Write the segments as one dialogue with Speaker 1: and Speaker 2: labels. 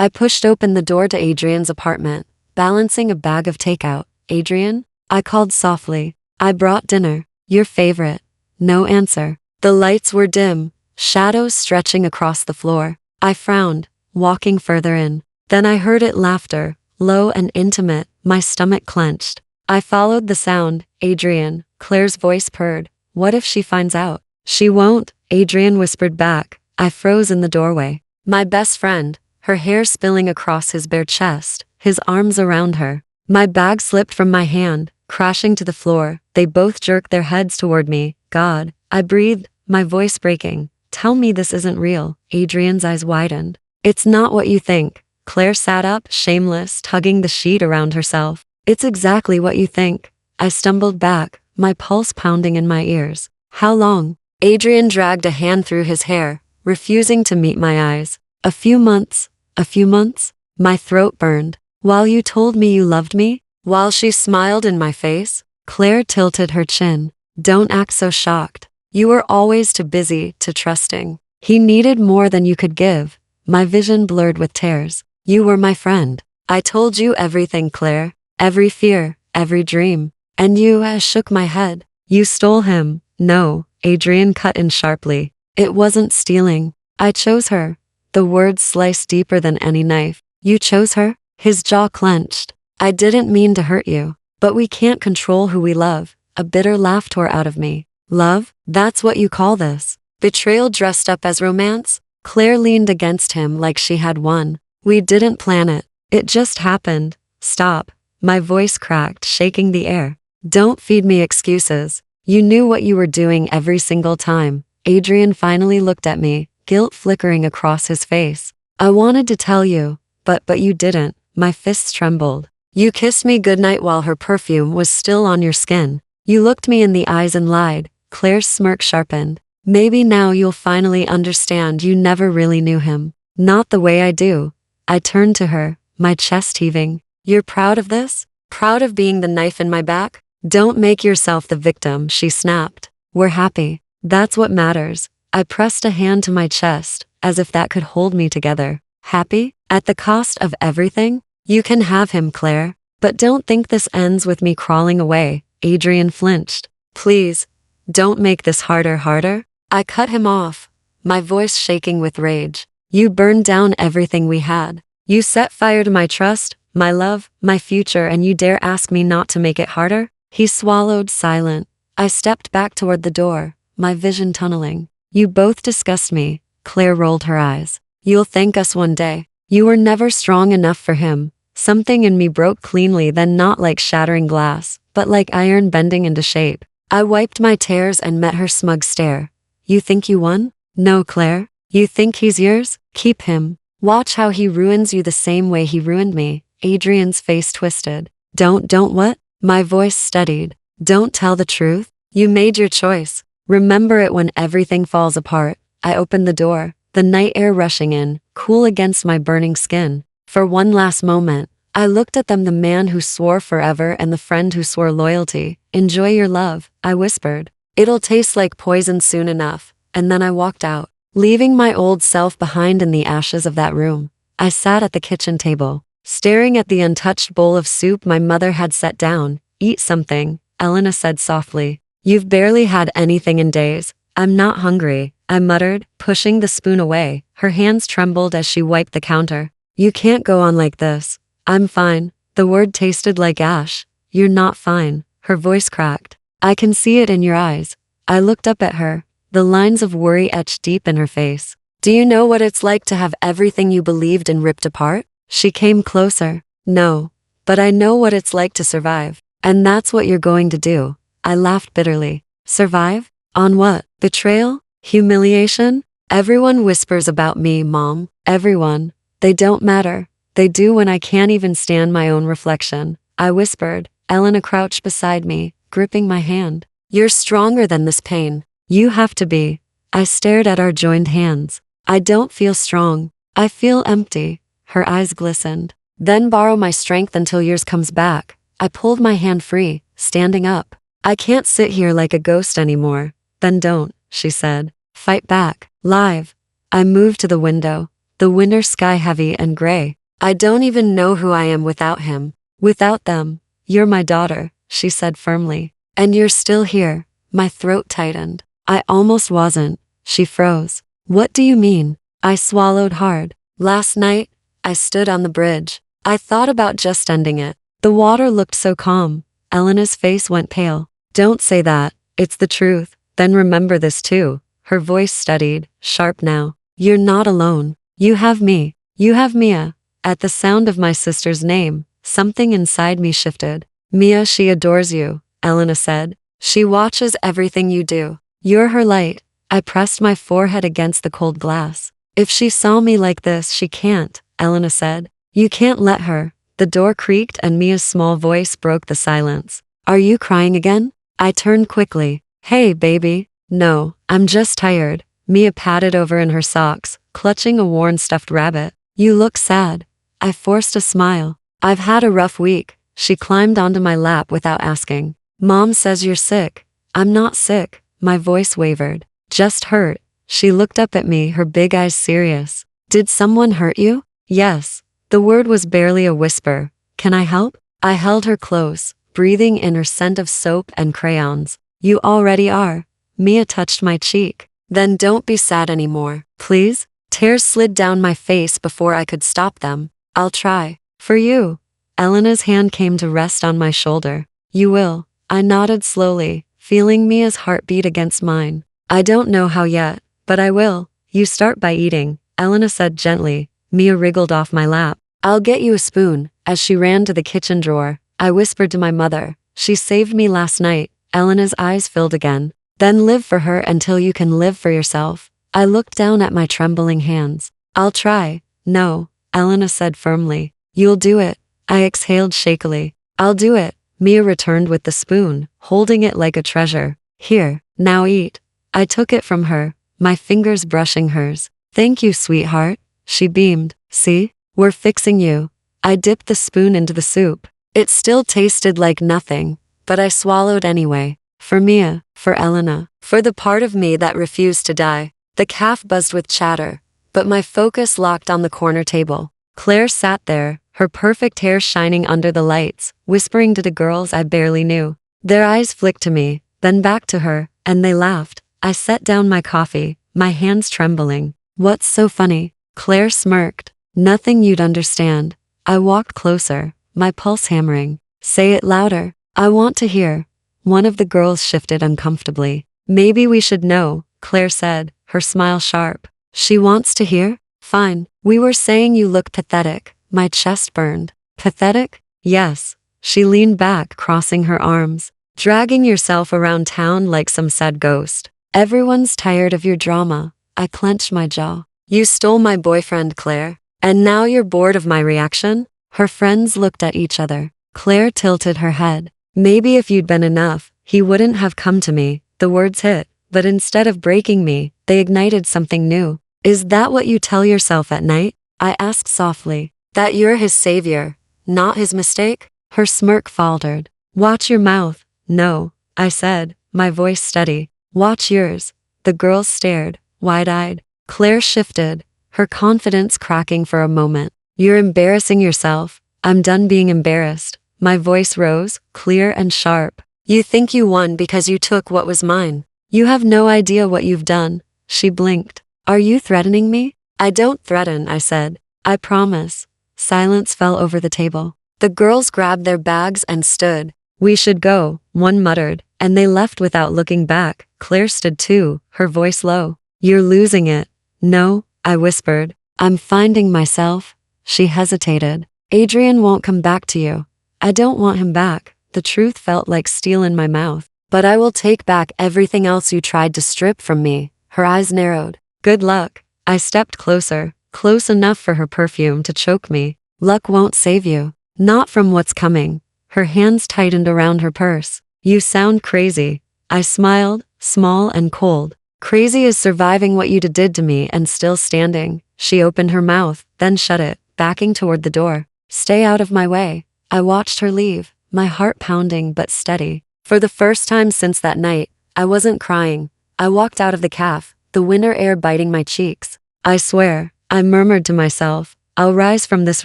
Speaker 1: I pushed open the door to Adrian's apartment, balancing a bag of takeout. Adrian? I called softly. I brought dinner. Your favorite. No answer. The lights were dim, shadows stretching across the floor. I frowned, walking further in. Then I heard it laughter, low and intimate, my stomach clenched. I followed the sound. Adrian, Claire's voice purred. What if she finds out? She won't, Adrian whispered back. I froze in the doorway. My best friend, her hair spilling across his bare chest, his arms around her. My bag slipped from my hand, crashing to the floor. They both jerked their heads toward me. God, I breathed, my voice breaking. Tell me this isn't real. Adrian's eyes widened. It's not what you think. Claire sat up, shameless, tugging the sheet around herself. It's exactly what you think. I stumbled back, my pulse pounding in my ears. How long? Adrian dragged a hand through his hair, refusing to meet my eyes. A few months. A few months? My throat burned. While you told me you loved me? While she smiled in my face? Claire tilted her chin. Don't act so shocked. You were always too busy, too trusting. He needed more than you could give. My vision blurred with tears. You were my friend. I told you everything, Claire. Every fear, every dream. And you shook my head. You stole him. No, Adrian cut in sharply. It wasn't stealing. I chose her. The words sliced deeper than any knife. You chose her? His jaw clenched. I didn't mean to hurt you. But we can't control who we love. A bitter laugh tore out of me. Love? That's what you call this? Betrayal dressed up as romance? Claire leaned against him like she had won. We didn't plan it. It just happened. Stop. My voice cracked, shaking the air. Don't feed me excuses. You knew what you were doing every single time. Adrian finally looked at me, guilt flickering across his face. I wanted to tell you, but you didn't. My fists trembled. You kissed me goodnight while her perfume was still on your skin. You looked me in the eyes and lied. Claire's smirk sharpened. Maybe now you'll finally understand you never really knew him. Not the way I do. I turned to her, my chest heaving. You're proud of this? Proud of being the knife in my back? Don't make yourself the victim, she snapped. We're happy. That's what matters. I pressed a hand to my chest, as if that could hold me together. Happy? At the cost of everything? You can have him, Claire. But don't think this ends with me crawling away. Adrian flinched. Please, don't make this harder. I cut him off, my voice shaking with rage. You burned down everything we had. You set fire to my trust, my love, my future, and you dare ask me not to make it harder? He swallowed, silent. I stepped back toward the door, my vision tunneling. You both disgust me. Claire rolled her eyes. You'll thank us one day. You were never strong enough for him. Something in me broke cleanly, then not like shattering glass, but like iron bending into shape. I wiped my tears and met her smug stare. You think you won? No, Claire. You think he's yours? Keep him. Watch how he ruins you the same way he ruined me. Adrian's face twisted. Don't what? My voice steadied. Don't tell the truth. You made your choice. Remember it when everything falls apart. I opened the door, the night air rushing in, cool against my burning skin. For one last moment, I looked at them, the man who swore forever and the friend who swore loyalty. Enjoy your love, I whispered. It'll taste like poison soon enough. And then I walked out, leaving my old self behind in the ashes of that room. I sat at the kitchen table, staring at the untouched bowl of soup my mother had set down. Eat something, Elena said softly. You've barely had anything in days. I'm not hungry, I muttered, pushing the spoon away. Her hands trembled as she wiped the counter. You can't go on like this. I'm fine. The word tasted like ash. You're not fine. Her voice cracked. I can see it in your eyes. I looked up at her, the lines of worry etched deep in her face. Do you know what it's like to have everything you believed in ripped apart? She came closer. No, but I know what it's like to survive. And that's what you're going to do. I laughed bitterly. Survive? On what? Betrayal? Humiliation? Everyone whispers about me, Mom. Everyone. They don't matter. They do when I can't even stand my own reflection. I whispered. Elena crouched beside me, gripping my hand. You're stronger than this pain. You have to be. I stared at our joined hands. I don't feel strong. I feel empty. Her eyes glistened. Then borrow my strength until yours comes back. I pulled my hand free, standing up. I can't sit here like a ghost anymore. Then don't, she said. Fight back. Live. I moved to the window, the winter sky heavy and gray. I don't even know who I am without him. Without them. You're my daughter, she said firmly. And you're still here. My throat tightened. I almost wasn't. She froze. What do you mean? I swallowed hard. Last night, I stood on the bridge. I thought about just ending it. The water looked so calm. Elena's face went pale. Don't say that. It's the truth. Then remember this too. Her voice steadied, sharp now. You're not alone. You have me. You have Mia. At the sound of my sister's name, something inside me shifted. Mia, she adores you, Elena said. She watches everything you do. You're her light. I pressed my forehead against the cold glass. If she saw me like this, she can't, Elena said. You can't let her. The door creaked and Mia's small voice broke the silence. Are you crying again? I turned quickly. Hey, baby. No, I'm just tired. Mia patted over in her socks, clutching a worn stuffed rabbit. You look sad. I forced a smile. I've had a rough week. She climbed onto my lap without asking. Mom says you're sick. I'm not sick. My voice wavered. Just hurt. She looked up at me, her big eyes serious. Did someone hurt you? Yes. The word was barely a whisper. Can I help? I held her close, breathing in her scent of soap and crayons. You already are. Mia touched my cheek. Then don't be sad anymore, please. Tears slid down my face before I could stop them. I'll try. For you. Elena's hand came to rest on my shoulder. You will. I nodded slowly, feeling Mia's heartbeat against mine. I don't know how yet, but I will. You start by eating, Elena said gently. Mia wriggled off my lap. I'll get you a spoon. As she ran to the kitchen drawer, I whispered to my mother. She saved me last night. Elena's eyes filled again. Then live for her until you can live for yourself. I looked down at my trembling hands. I'll try. No, Elena said firmly. You'll do it. I exhaled shakily. I'll do it. Mia returned with the spoon, holding it like a treasure. Here, now eat. I took it from her, my fingers brushing hers. Thank you, sweetheart. She beamed. See? We're fixing you. I dipped the spoon into the soup. It still tasted like nothing, but I swallowed anyway. For Mia, for Elena, for the part of me that refused to die. The calf buzzed with chatter, but my focus locked on the corner table. Claire sat there, her perfect hair shining under the lights, whispering to the girls I barely knew. Their eyes flicked to me, then back to her, and they laughed. I set down my coffee, my hands trembling. What's so funny? Claire smirked. Nothing you'd understand. I walked closer, my pulse hammering. Say it louder. I want to hear. One of the girls shifted uncomfortably. Maybe we should know, Claire said, her smile sharp. She wants to hear? Fine. We were saying you look pathetic. My chest burned. Pathetic? Yes. She leaned back, crossing her arms. Dragging yourself around town like some sad ghost. Everyone's tired of your drama. I clenched my jaw. You stole my boyfriend, Claire. And now you're bored of my reaction? Her friends looked at each other. Claire tilted her head. Maybe if you'd been enough, he wouldn't have come to me. The words hit, but instead of breaking me, they ignited something new. Is that what you tell yourself at night? I asked softly. That you're his savior, not his mistake? Her smirk faltered. Watch your mouth. No, I said, my voice steady. Watch yours. The girls stared, wide-eyed. Claire shifted, her confidence cracking for a moment. You're embarrassing yourself. I'm done being embarrassed. My voice rose, clear and sharp. You think you won because you took what was mine. You have no idea what you've done. She blinked. Are you threatening me? I don't threaten, I said. I promise. Silence fell over the table. The girls grabbed their bags and stood. We should go, one muttered, and they left without looking back. Claire stood too, her voice low. You're losing it. No, I whispered. I'm finding myself. She hesitated. Adrian won't come back to you. I don't want him back. The truth felt like steel in my mouth. But I will take back everything else you tried to strip from me. Her eyes narrowed. Good luck. I stepped closer, close enough for her perfume to choke me. Luck won't save you. Not from what's coming. Her hands tightened around her purse. You sound crazy. I smiled, small and cold. Crazy is surviving what you did to me and still standing. She opened her mouth, then shut it, backing toward the door. Stay out of my way. I watched her leave, my heart pounding but steady. For the first time since that night, I wasn't crying. I walked out of the cafe, the winter air biting my cheeks. I swear, I murmured to myself, I'll rise from this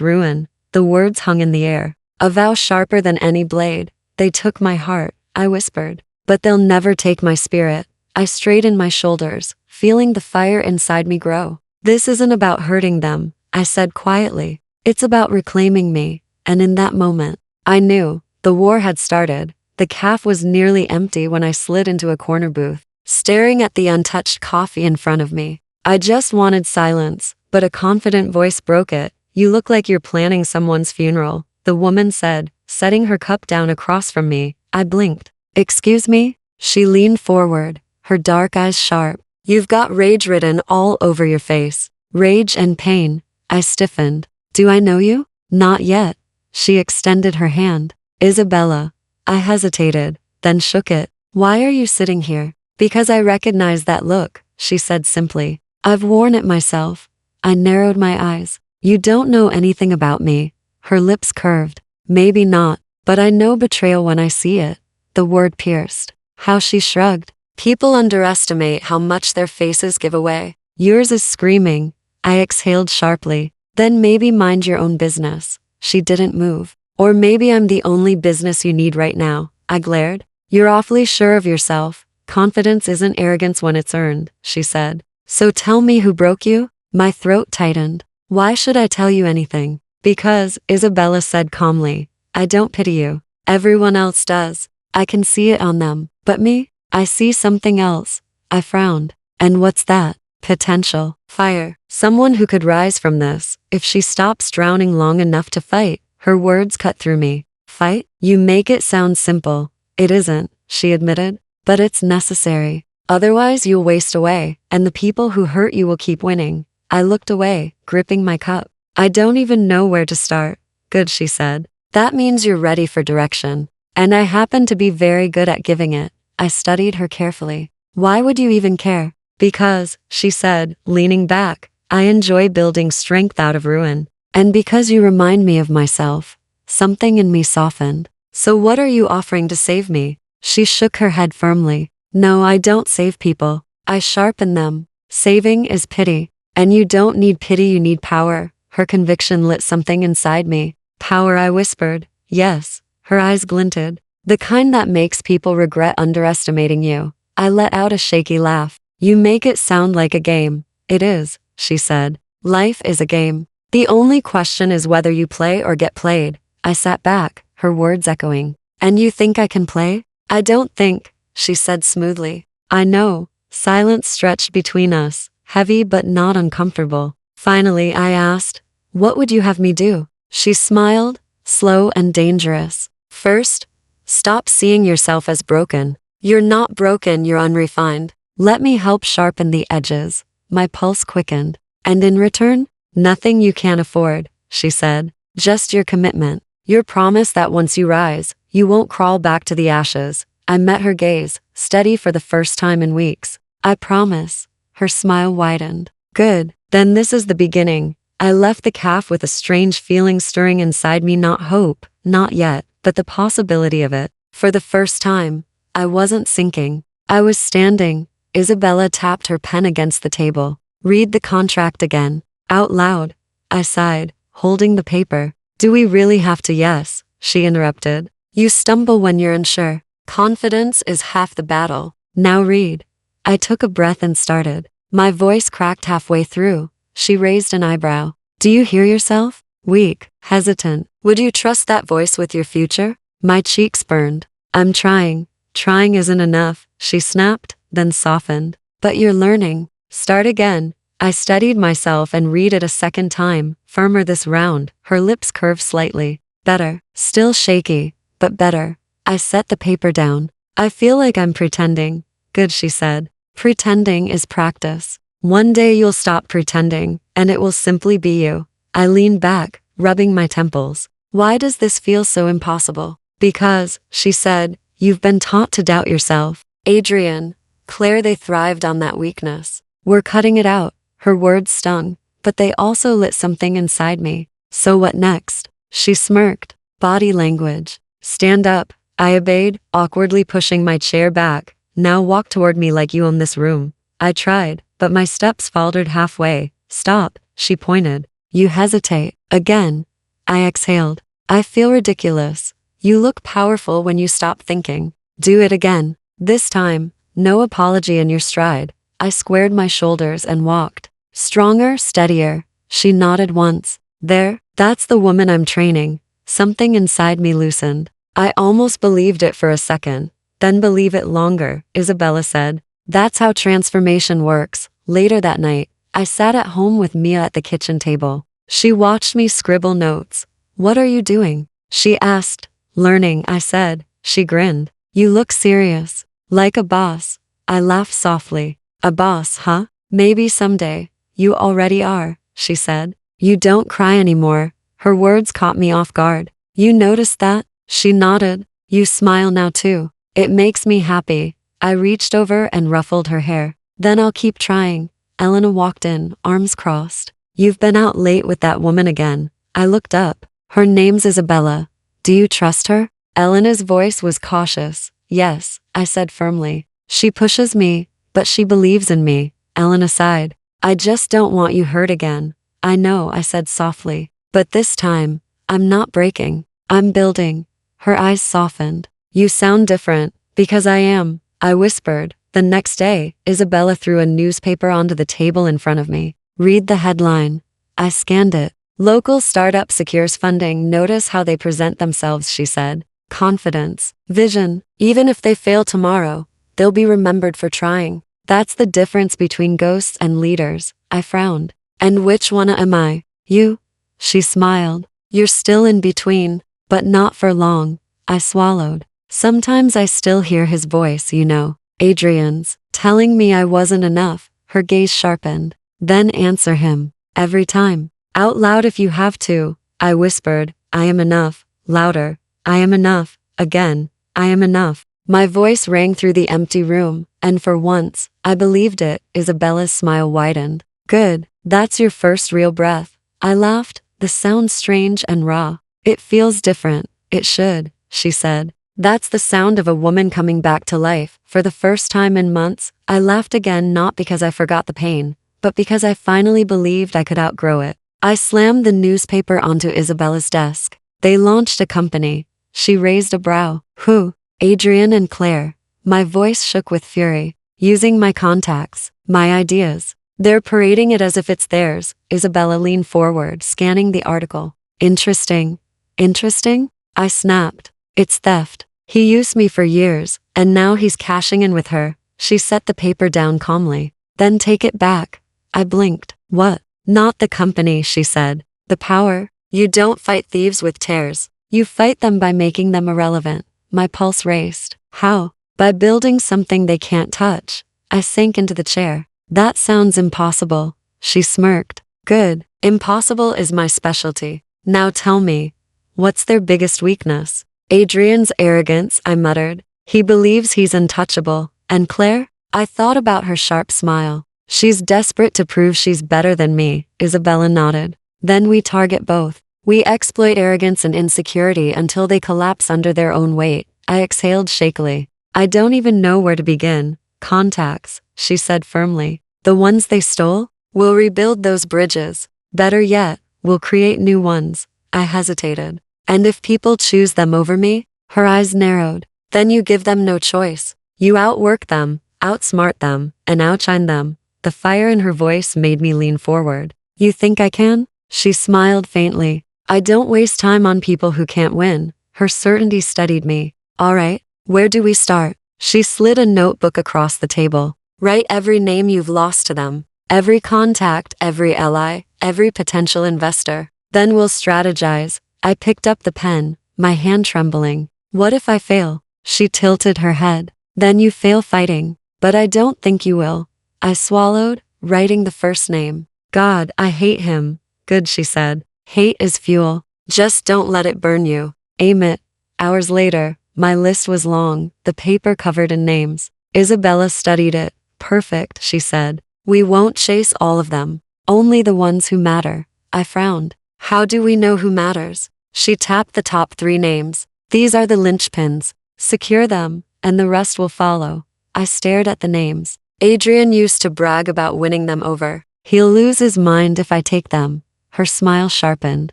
Speaker 1: ruin. The words hung in the air. A vow sharper than any blade. They took my heart, I whispered. But they'll never take my spirit. I straightened my shoulders, feeling the fire inside me grow. This isn't about hurting them, I said quietly. It's about reclaiming me. And in that moment, I knew the war had started. The caf was nearly empty when I slid into a corner booth, staring at the untouched coffee in front of me. I just wanted silence, but a confident voice broke it. You look like you're planning someone's funeral, the woman said, setting her cup down across from me. I blinked. Excuse me? She leaned forward, her dark eyes sharp. You've got rage written all over your face. Rage and pain. I stiffened. Do I know you? Not yet. She extended her hand. Isabella. I hesitated, then shook it. Why are you sitting here? Because I recognize that look, she said simply. I've worn it myself. I narrowed my eyes. You don't know anything about me. Her lips curved. Maybe not, but I know betrayal when I see it. The word pierced. How she shrugged. People underestimate how much their faces give away. Yours is screaming. I exhaled sharply. Then maybe mind your own business. She didn't move. Or maybe I'm the only business you need right now. I glared. You're awfully sure of yourself. Confidence isn't arrogance when it's earned, she said. So tell me who broke you? My throat tightened. Why should I tell you anything? Because, Isabella said calmly, I don't pity you. Everyone else does. I can see it on them. But me? I see something else. I frowned. And what's that? Potential. Fire. Someone who could rise from this, if she stops drowning long enough to fight. Her words cut through me. Fight? You make it sound simple. It isn't, she admitted. But it's necessary. Otherwise you'll waste away, and the people who hurt you will keep winning. I looked away, gripping my cup. I don't even know where to start. Good, she said. That means you're ready for direction. And I happen to be very good at giving it. I studied her carefully. Why would you even care? Because, she said, leaning back, I enjoy building strength out of ruin. And because you remind me of myself. Something in me softened. So what are you offering to save me? She shook her head firmly. No, I don't save people. I sharpen them. Saving is pity. And you don't need pity, you need power. Her conviction lit something inside me. Power, I whispered. Yes. Her eyes glinted. The kind that makes people regret underestimating you. I let out a shaky laugh. You make it sound like a game. It is, she said. Life is a game. The only question is whether you play or get played. I sat back, her words echoing. And you think I can play? I don't think, she said smoothly. I know. Silence stretched between us, heavy but not uncomfortable. Finally, I asked, what would you have me do? She smiled, slow and dangerous. First, stop seeing yourself as broken. You're not broken, you're unrefined. Let me help sharpen the edges. My pulse quickened. And in return, nothing you can't afford, she said. Just your commitment. Your promise that once you rise, you won't crawl back to the ashes. I met her gaze, steady for the first time in weeks. I promise. Her smile widened. Good. Then this is the beginning. I left the caf with a strange feeling stirring inside me, not hope, not yet, but the possibility of it. For the first time, I wasn't sinking. I was standing. Isabella tapped her pen against the table. Read the contract again. Out loud. I sighed, holding the paper. Do we really have to? Yes, she interrupted. You stumble when you're unsure. Confidence is half the battle. Now read. I took a breath and started. My voice cracked halfway through. She raised an eyebrow. Do you hear yourself? Weak, hesitant. Would you trust that voice with your future? My cheeks burned. I'm trying. Trying isn't enough, she snapped, then softened. But you're learning. Start again. I steadied myself and read it a second time, firmer this round. Her lips curved slightly. Better. Still shaky, but better. I set the paper down. I feel like I'm pretending. Good, she said. Pretending is practice. One day you'll stop pretending, and it will simply be you. I leaned back, rubbing my temples. Why does this feel so impossible? Because, she said, you've been taught to doubt yourself. Adrian, Claire, they thrived on that weakness. We're cutting it out. Her words stung, but they also lit something inside me. So what next? She smirked. Body language. Stand up. I obeyed, awkwardly pushing my chair back. Now walk toward me like you own this room. I tried, but my steps faltered halfway. Stop, She pointed. You hesitate. Again. I exhaled. I feel ridiculous. You look powerful when you stop thinking. Do it again. This time, no apology in your stride. I squared my shoulders and walked. Stronger, steadier. She nodded once. There, that's the woman I'm training. Something inside me loosened. I almost believed it for a second. Then believe it longer, Isabella said. That's how transformation works. Later that night, I sat at home with Mia at the kitchen table. She watched me scribble notes. What are you doing? She asked. Learning, I said. She grinned. You look serious. Like a boss. I laughed softly. A boss, huh? Maybe someday. You already are, she said. You don't cry anymore. Her words caught me off guard. You noticed that? She nodded. You smile now too. It makes me happy. I reached over and ruffled her hair. Then I'll keep trying. Elena walked in, arms crossed. You've been out late with that woman again. I looked up. Her name's Isabella. Do you trust her? Elena's voice was cautious. Yes, I said firmly. She pushes me, but she believes in me. Elena sighed. I just don't want you hurt again. I know, I said softly. But this time, I'm not breaking. I'm building. Her eyes softened. You sound different. Because I am, I whispered. The next day, Isabella threw a newspaper onto the table in front of me. Read the headline. I scanned it. Local startup secures funding. Notice how they present themselves, she said. Confidence. Vision. Even if they fail tomorrow, they'll be remembered for trying. That's the difference between ghosts and leaders. I frowned. And which one am I? You? She smiled. You're still in between, but not for long. I swallowed. Sometimes I still hear his voice, you know. Adrian's, telling me I wasn't enough. Her gaze sharpened. Then answer him. Every time. Out loud if you have to. I whispered. I am enough. Louder. I am enough. Again. I am enough. My voice rang through the empty room, and for once, I believed it. Isabella's smile widened. Good. That's your first real breath. I laughed. The sound strange and raw. It feels different. It should, she said. That's the sound of a woman coming back to life. For the first time in months, I laughed again, not because I forgot the pain, but because I finally believed I could outgrow it. I slammed the newspaper onto Isabella's desk. They launched a company. She raised a brow. Who? Adrian and Claire. My voice shook with fury. Using my contacts, my ideas. They're parading it as if it's theirs. Isabella leaned forward, scanning the article. Interesting. Interesting? I snapped. It's theft. He used me for years, and now he's cashing in with her. She set the paper down calmly. Then take it back. I blinked. What? Not the company, she said. The power. You don't fight thieves with tears. You fight them by making them irrelevant. My pulse raced. How? By building something they can't touch. I sank into the chair. That sounds impossible. She smirked. Good. Impossible is my specialty. Now tell me, what's their biggest weakness? Adrian's arrogance, I muttered. He believes he's untouchable. And Claire? I thought about her sharp smile. She's desperate to prove she's better than me. Isabella nodded. Then we target both. We exploit arrogance and insecurity until they collapse under their own weight. I exhaled shakily. I don't even know where to begin. Contacts, she said firmly. The ones they stole? We'll rebuild those bridges. Better yet, we'll create new ones. I hesitated. And if people choose them over me? Her eyes narrowed. Then you give them no choice. You outwork them, outsmart them, and outshine them. The fire in her voice made me lean forward. You think I can? She smiled faintly. I don't waste time on people who can't win. Her certainty steadied me. All right, where do we start? She slid a notebook across the table. Write every name you've lost to them. Every contact, every ally, every potential investor. Then we'll strategize. I picked up the pen, my hand trembling. What if I fail? She tilted her head. Then you fail fighting. But I don't think you will. I swallowed, writing the first name. God, I hate him. Good, she said. Hate is fuel. Just don't let it burn you. Aim it. Hours later, my list was long, the paper covered in names. Isabella studied it. Perfect, she said. We won't chase all of them. Only the ones who matter. I frowned. How do we know who matters? She tapped the top 3 names. These are the linchpins. Secure them, and the rest will follow. I stared at the names. Adrian used to brag about winning them over. He'll lose his mind if I take them. Her smile sharpened.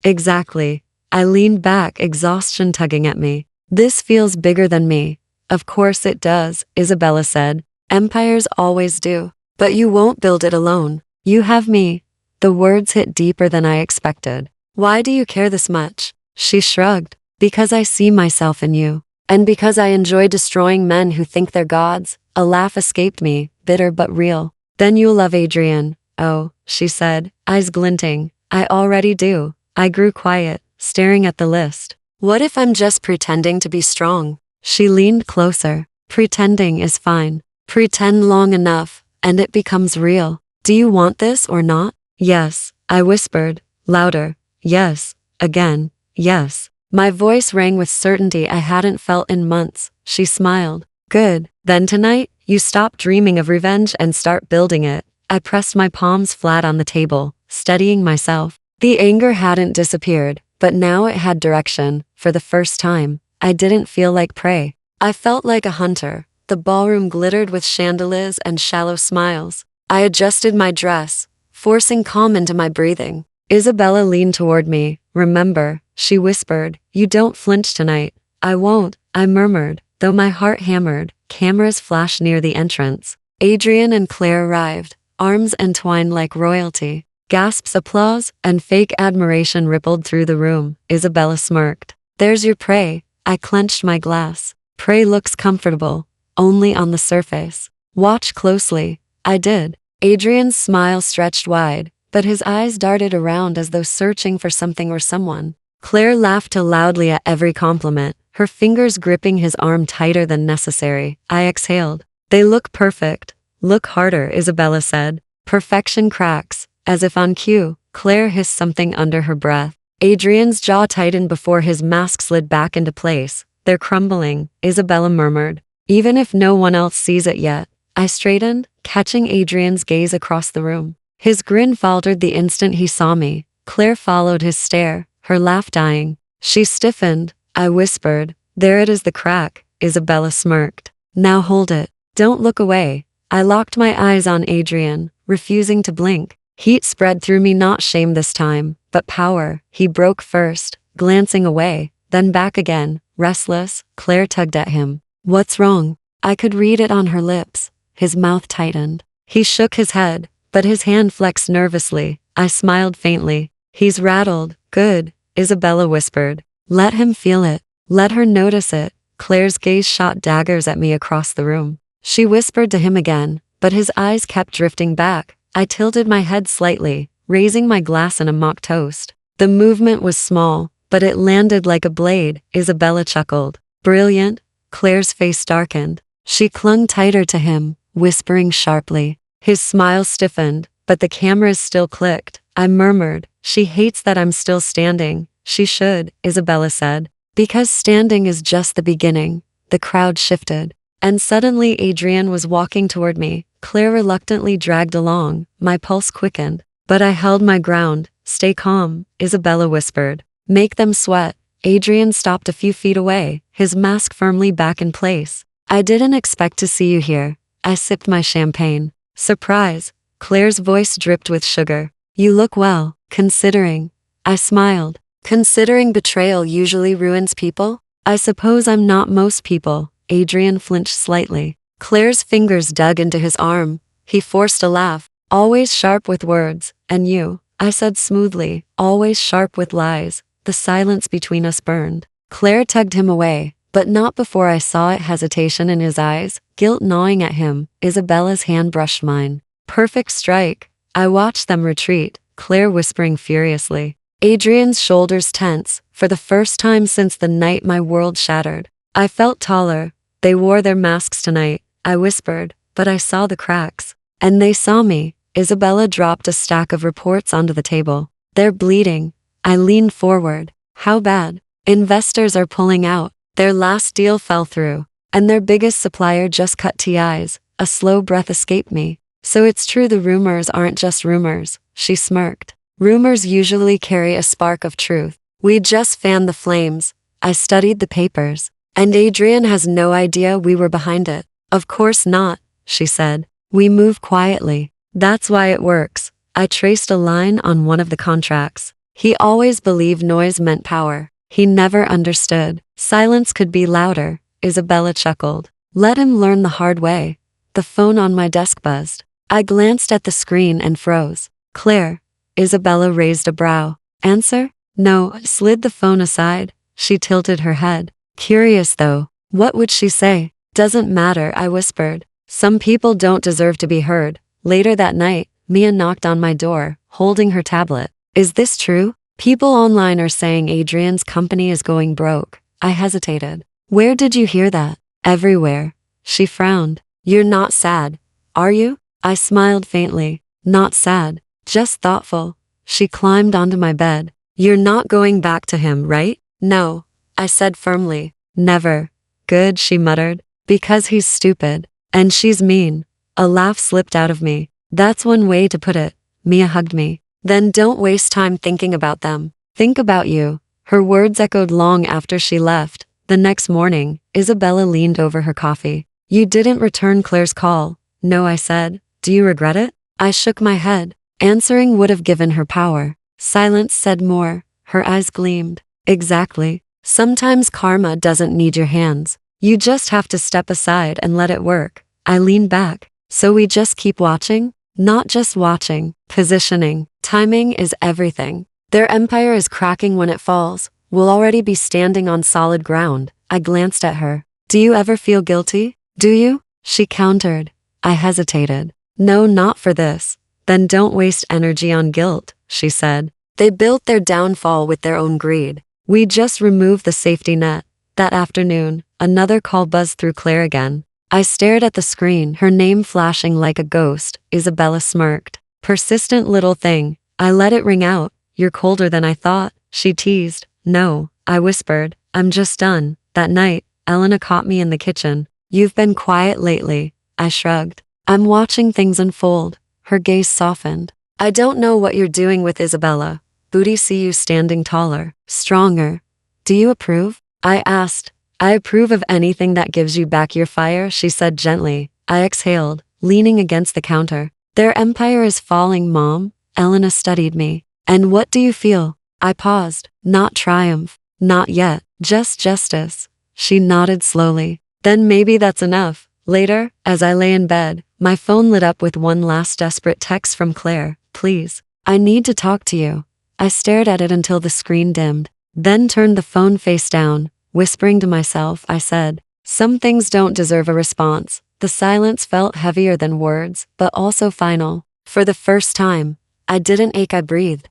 Speaker 1: Exactly. I leaned back, exhaustion tugging at me. This feels bigger than me. Of course it does, Isabella said. Empires always do. But you won't build it alone. You have me. The words hit deeper than I expected. Why do you care this much? She shrugged. Because I see myself in you. And because I enjoy destroying men who think they're gods. A laugh escaped me, bitter but real. Then you'll love Adrian. Oh, she said, eyes glinting. I already do. I grew quiet, staring at the list. What if I'm just pretending to be strong? She leaned closer. Pretending is fine. Pretend long enough, and it becomes real. Do you want this or not? Yes, I whispered. Louder. Yes. Again. Yes. My voice rang with certainty I hadn't felt in months. She smiled. Good. Then tonight, you stop dreaming of revenge and start building it. I pressed my palms flat on the table, steadying myself. The anger hadn't disappeared, but now it had direction. For the first time, I didn't feel like prey. I felt like a hunter. The ballroom glittered with chandeliers and shallow smiles. I adjusted my dress, forcing calm into my breathing. Isabella leaned toward me. Remember, she whispered, you don't flinch tonight. I won't, I murmured, though my heart hammered. Cameras flashed near the entrance. Adrian and Claire arrived, arms entwined like royalty. Gasps, applause, and fake admiration rippled through the room. Isabella smirked. There's your prey. I clenched my glass. Prey looks comfortable, only on the surface. Watch closely. I did. Adrian's smile stretched wide, but his eyes darted around as though searching for something or someone. Claire laughed loudly at every compliment, her fingers gripping his arm tighter than necessary. I exhaled. They look perfect. Look harder, Isabella said. Perfection cracks. As if on cue, Claire hissed something under her breath. Adrian's jaw tightened before his mask slid back into place. They're crumbling, Isabella murmured. Even if no one else sees it yet. I straightened, catching Adrian's gaze across the room. His grin faltered the instant he saw me. Claire followed his stare, her laugh dying. She stiffened. I whispered. There it is, the crack. Isabella smirked. Now hold it. Don't look away. I locked my eyes on Adrian, refusing to blink. Heat spread through me, not shame this time, but power. He broke first, glancing away, then back again, restless. Claire tugged at him. What's wrong? I could read it on her lips. His mouth tightened. He shook his head, but his hand flexed nervously. I smiled faintly. He's rattled. Good, Isabella whispered. Let him feel it. Let her notice it. Claire's gaze shot daggers at me across the room. She whispered to him again, but his eyes kept drifting back. I tilted my head slightly, raising my glass in a mock toast. The movement was small, but it landed like a blade. Isabella chuckled. Brilliant. Claire's face darkened. She clung tighter to him, whispering sharply. His smile stiffened, but the cameras still clicked. I murmured. She hates that I'm still standing. She should, Isabella said. Because standing is just the beginning. The crowd shifted. And suddenly Adrian was walking toward me. Claire reluctantly dragged along. My pulse quickened. But I held my ground. Stay calm, Isabella whispered. Make them sweat. Adrian stopped a few feet away, his mask firmly back in place. I didn't expect to see you here. I sipped my champagne. Surprise. Claire's voice dripped with sugar. You look well, considering. I smiled. Considering betrayal usually ruins people? I suppose I'm not most people. Adrian flinched slightly. Claire's fingers dug into his arm. He forced a laugh. Always sharp with words. And you, I said smoothly, always sharp with lies. The silence between us burned. Claire tugged him away, but not before I saw it, hesitation in his eyes, guilt gnawing at him. Isabella's hand brushed mine. Perfect strike. I watched them retreat, Claire whispering furiously. Adrian's shoulders tense, for the first time since the night my world shattered. I felt taller. They wore their masks tonight, I whispered, but I saw the cracks. And they saw me. Isabella dropped a stack of reports onto the table. They're bleeding. I leaned forward. How bad? Investors are pulling out. Their last deal fell through. And their biggest supplier just cut ties. A slow breath escaped me. So it's true, the rumors aren't just rumors. She smirked. Rumors usually carry a spark of truth. We just fanned the flames. I studied the papers. And Adrian has no idea we were behind it. Of course not, she said. We move quietly. That's why it works. I traced a line on one of the contracts. He always believed noise meant power. He never understood. Silence could be louder. Isabella chuckled. Let him learn the hard way. The phone on my desk buzzed. I glanced at the screen and froze. Claire. Isabella raised a brow. Answer? No. I slid the phone aside. She tilted her head. Curious though. What would she say? Doesn't matter, I whispered. Some people don't deserve to be heard. Later that night, Mia knocked on my door, holding her tablet. Is this true? People online are saying Adrian's company is going broke. I hesitated. Where did you hear that? Everywhere. She frowned. You're not sad, are you? I smiled faintly. Not sad, just thoughtful. She climbed onto my bed. You're not going back to him, right? No, I said firmly. Never. Good, she muttered. Because he's stupid. And she's mean. A laugh slipped out of me. That's one way to put it. Mia hugged me. Then don't waste time thinking about them. Think about you. Her words echoed long after she left. The next morning, Isabella leaned over her coffee. You didn't return Claire's call. No, I said. Do you regret it? I shook my head. Answering would have given her power. Silence said more. Her eyes gleamed. Exactly. Sometimes karma doesn't need your hands. You just have to step aside and let it work. I leaned back. So we just keep watching? Not just watching. Positioning. Timing is everything. Their empire is cracking when it falls. We'll already be standing on solid ground. I glanced at her. Do you ever feel guilty? Do you? She countered. I hesitated. No, not for this. Then don't waste energy on guilt, she said. They built their downfall with their own greed. We just removed the safety net. That afternoon, another call buzzed through Claire again. I stared at the screen, her name flashing like a ghost. Isabella smirked. Persistent little thing. I let it ring out. You're colder than I thought, she teased. No, I whispered. I'm just done. That night, Elena caught me in the kitchen. You've been quiet lately. I shrugged. I'm watching things unfold. Her gaze softened. I don't know what you're doing with Isabella. Booty see you standing taller, stronger. Do you approve? I asked. I approve of anything that gives you back your fire, she said gently. I exhaled, leaning against the counter. Their empire is falling, Mom. Elena studied me. And what do you feel? I paused. Not triumph. Not yet. Just justice. She nodded slowly. Then maybe that's enough. Later, as I lay in bed, my phone lit up with one last desperate text from Claire. Please. I need to talk to you. I stared at it until the screen dimmed, then turned the phone face down. Whispering to myself, I said, some things don't deserve a response. The silence felt heavier than words, but also final. For the first time, I didn't ache, I breathed.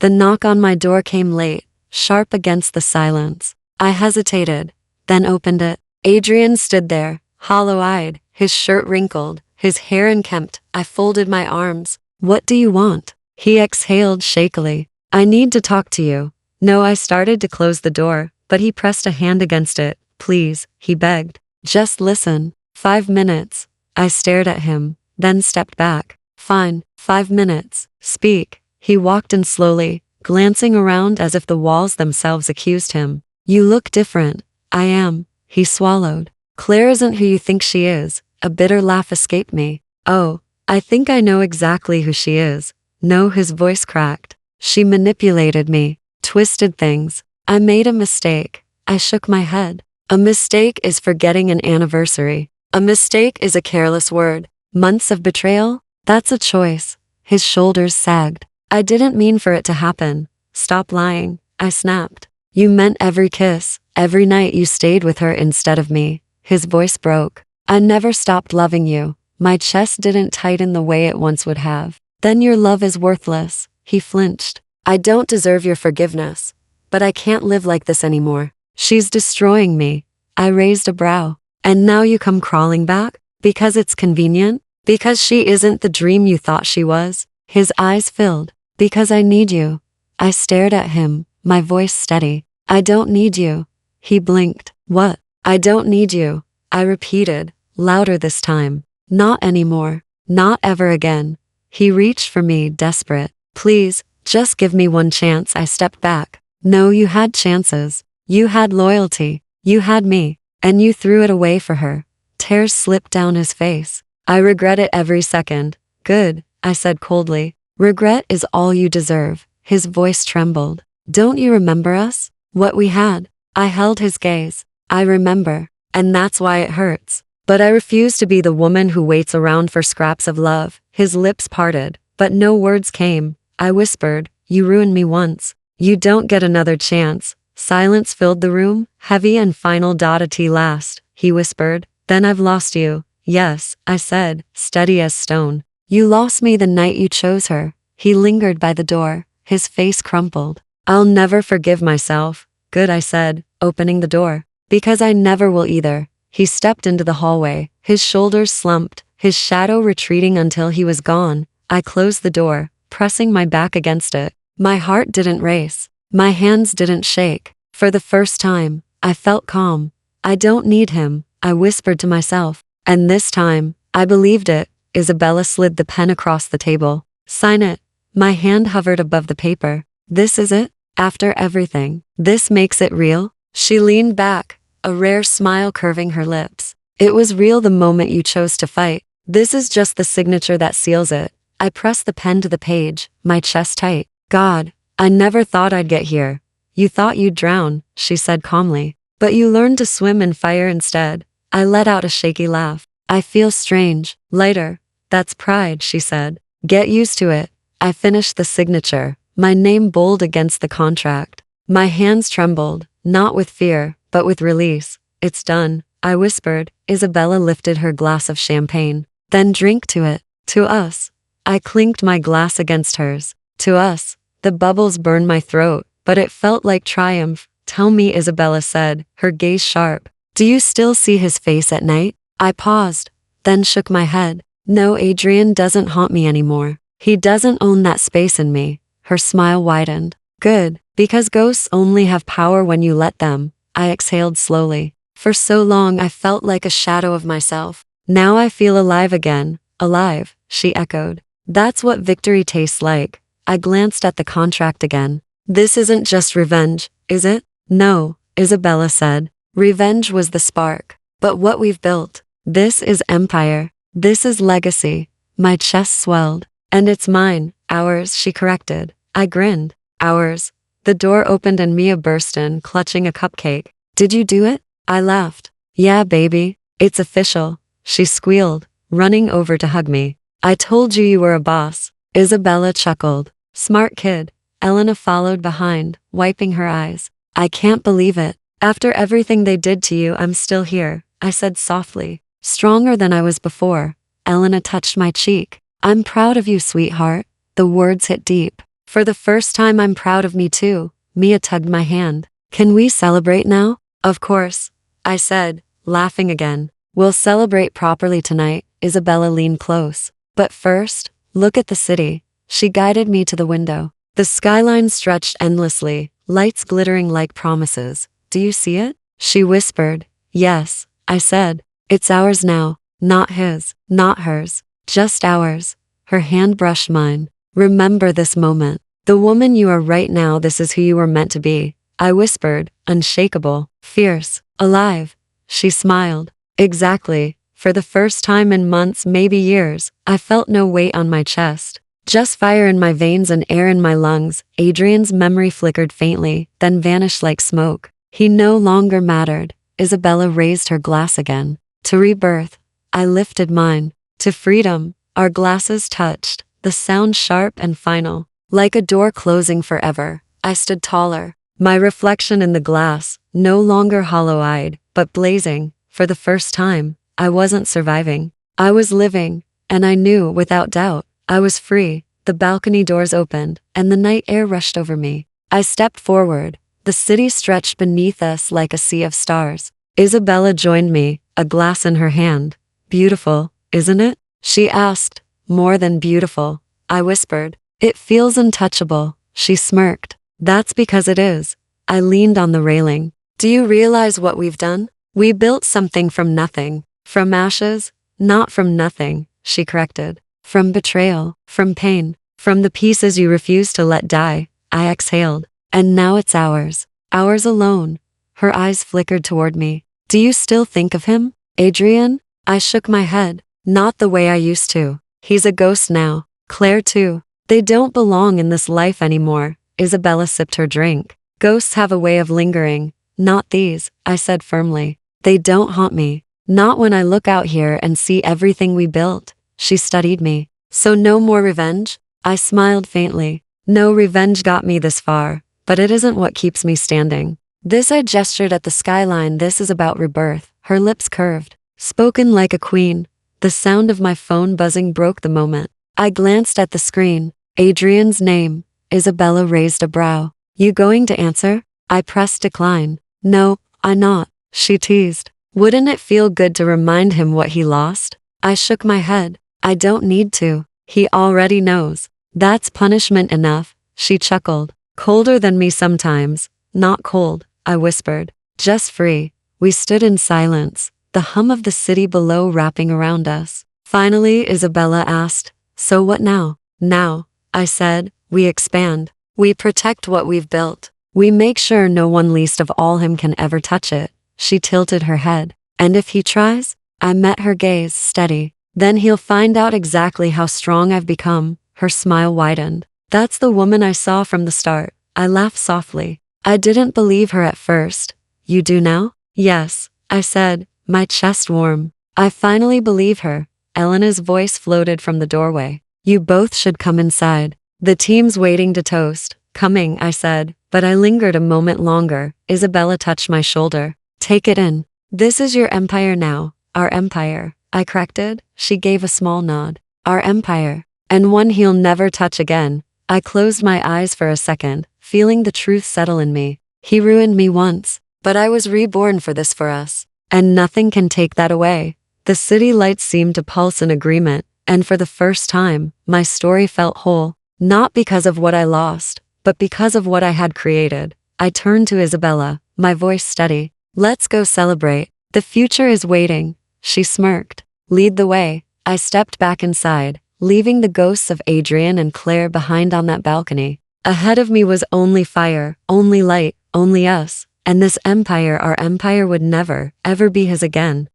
Speaker 1: The knock on my door came late, sharp against the silence. I hesitated, then opened it. Adrian stood there, hollow-eyed, his shirt wrinkled, his hair unkempt. I folded my arms. What do you want? He exhaled shakily. I need to talk to you. No, I started to close the door, but he pressed a hand against it. Please, he begged. Just listen. 5 minutes. I stared at him, then stepped back. Fine, 5 minutes. Speak. He walked in slowly, glancing around as if the walls themselves accused him. You look different. I am. He swallowed. Claire isn't who you think she is. A bitter laugh escaped me. Oh, I think I know exactly who she is. No, his voice cracked. She manipulated me, twisted things. I made a mistake. I shook my head. A mistake is forgetting an anniversary. A mistake is a careless word. Months of betrayal? That's a choice. His shoulders sagged. I didn't mean for it to happen. Stop lying, I snapped. You meant every kiss, every night you stayed with her instead of me. His voice broke. I never stopped loving you. My chest didn't tighten the way it once would have. Then your love is worthless. He flinched. I don't deserve your forgiveness. But I can't live like this anymore. She's destroying me. I raised a brow. And now you come crawling back? Because it's convenient? Because she isn't the dream you thought she was? His eyes filled. Because I need you. I stared at him, my voice steady. I don't need you. He blinked. What? I don't need you. I repeated, louder this time. Not anymore. Not ever again. He reached for me, desperate. Please, just give me one chance. I stepped back. No, you had chances. You had loyalty. You had me. And you threw it away for her. Tears slipped down his face. I regret it every second. Good, I said coldly. Regret is all you deserve. His voice trembled. Don't you remember us? What we had? I held his gaze. I remember. And that's why it hurts. But I refuse to be the woman who waits around for scraps of love. His lips parted, but no words came. I whispered, you ruined me once. You don't get another chance. Silence filled the room, heavy and final. At last, he whispered, then I've lost you. Yes, I said, steady as stone. You lost me the night you chose her. He lingered by the door, his face crumpled. I'll never forgive myself. Good, I said, opening the door. Because I never will either. He stepped into the hallway, his shoulders slumped, his shadow retreating until he was gone. I closed the door, pressing my back against it. My heart didn't race. My hands didn't shake. For the first time, I felt calm. I don't need him, I whispered to myself. And this time, I believed it. Isabella slid the pen across the table. Sign it. My hand hovered above the paper. This is it? After everything, this makes it real? She leaned back, a rare smile curving her lips. It was real the moment you chose to fight. This is just the signature that seals it. I pressed the pen to the page, my chest tight. God, I never thought I'd get here. You thought you'd drown, she said calmly. But you learned to swim in fire instead. I let out a shaky laugh. I feel strange, lighter. That's pride, she said. Get used to it. I finished the signature, my name bold against the contract. My hands trembled, not with fear, but with release. It's done, I whispered. Isabella lifted her glass of champagne. Then drink to it. To us. I clinked my glass against hers. To us. The bubbles burned my throat, but it felt like triumph. Tell me, Isabella said, her gaze sharp. Do you still see his face at night? I paused, then shook my head. No, Adrian doesn't haunt me anymore. He doesn't own that space in me. Her smile widened. Good, because ghosts only have power when you let them. I exhaled slowly. For so long I felt like a shadow of myself. Now I feel alive again. Alive, she echoed. That's what victory tastes like. I glanced at the contract again. This isn't just revenge, is it? No, Isabella said. Revenge was the spark. But what we've built, this is empire. This is legacy. My chest swelled. And it's mine. Ours, she corrected. I grinned. Ours. The door opened and Mia burst in, clutching a cupcake. Did you do it? I laughed. Yeah, baby. It's official. She squealed, running over to hug me. I told you were a boss. Isabella chuckled. Smart kid. Elena followed behind, wiping her eyes. I can't believe it. After everything they did to you, I'm still here, I said softly. Stronger than I was before. Elena touched my cheek. I'm proud of you, sweetheart. The words hit deep. For the first time, I'm proud of me too. Mia tugged my hand. Can we celebrate now? Of course, I said, laughing again. We'll celebrate properly tonight. Isabella leaned close. But first, look at the city. She guided me to the window. The skyline stretched endlessly, lights glittering like promises. Do you see it? She whispered. Yes, I said. It's ours now. Not his, not hers. Just ours. Her hand brushed mine. Remember this moment. The woman you are right now, this is who you were meant to be. I whispered, unshakable, fierce, alive. She smiled. Exactly. For the first time in months, maybe years, I felt no weight on my chest. Just fire in my veins and air in my lungs. Adrian's memory flickered faintly, then vanished like smoke. He no longer mattered. Isabella raised her glass again. To rebirth. I lifted mine. To freedom. Our glasses touched, the sound sharp and final. Like a door closing forever, I stood taller. My reflection in the glass, no longer hollow-eyed, but blazing. For the first time, I wasn't surviving. I was living, and I knew, without doubt, I was free. The balcony doors opened, and the night air rushed over me. I stepped forward. The city stretched beneath us like a sea of stars. Isabella joined me, a glass in her hand. Beautiful, isn't it? She asked. More than beautiful, I whispered. It feels untouchable, she smirked. That's because it is. I leaned on the railing. Do you realize what we've done? We built something from nothing. From ashes? Not from nothing, she corrected. From betrayal, from pain, from the pieces you refused to let die. I exhaled. And now it's ours. Ours alone. Her eyes flickered toward me. Do you still think of him, Adrian? I shook my head. Not the way I used to. He's a ghost now. Claire too. They don't belong in this life anymore. Isabella sipped her drink. Ghosts have a way of lingering. Not these, I said firmly. They don't haunt me. Not when I look out here and see everything we built. She studied me. So no more revenge? I smiled faintly. No revenge got me this far, but it isn't what keeps me standing. This I gestured at the skyline. This is about rebirth. Her lips curved. Spoken like a queen. The sound of my phone buzzing broke the moment. I glanced at the screen. Adrian's name. Isabella raised a brow. You going to answer? I pressed decline. No, I'm not. She teased. Wouldn't it feel good to remind him what he lost? I shook my head. I don't need to. He already knows. That's punishment enough. She chuckled. Colder than me sometimes. Not cold, I whispered. Just free. We stood in silence, the hum of the city below wrapping around us. Finally, Isabella asked, so what now? Now, I said, we expand. We protect what we've built. We make sure no one, least of all him, can ever touch it. She tilted her head. And if he tries? I met her gaze, steady. Then he'll find out exactly how strong I've become. Her smile widened. That's the woman I saw from the start. I laughed softly. I didn't believe her at first. You do now? Yes, I said, my chest warm. I finally believe her. Elena's voice floated from the doorway. You both should come inside. The team's waiting to toast. Coming, I said, but I lingered a moment longer. Isabella touched my shoulder. Take it in. This is your empire now. Our empire. I corrected. She gave a small nod. Our empire. And one he'll never touch again. I closed my eyes for a second, feeling the truth settle in me. He ruined me once, but I was reborn for this, for us. And nothing can take that away. The city lights seemed to pulse in agreement, and for the first time, my story felt whole. Not because of what I lost, but because of what I had created. I turned to Isabella, my voice steady. Let's go celebrate. The future is waiting. She smirked. Lead the way. I stepped back inside, leaving the ghosts of Adrian and Claire behind on that balcony. Ahead of me was only fire, only light, only us. And this empire, our empire, would never, ever be his again.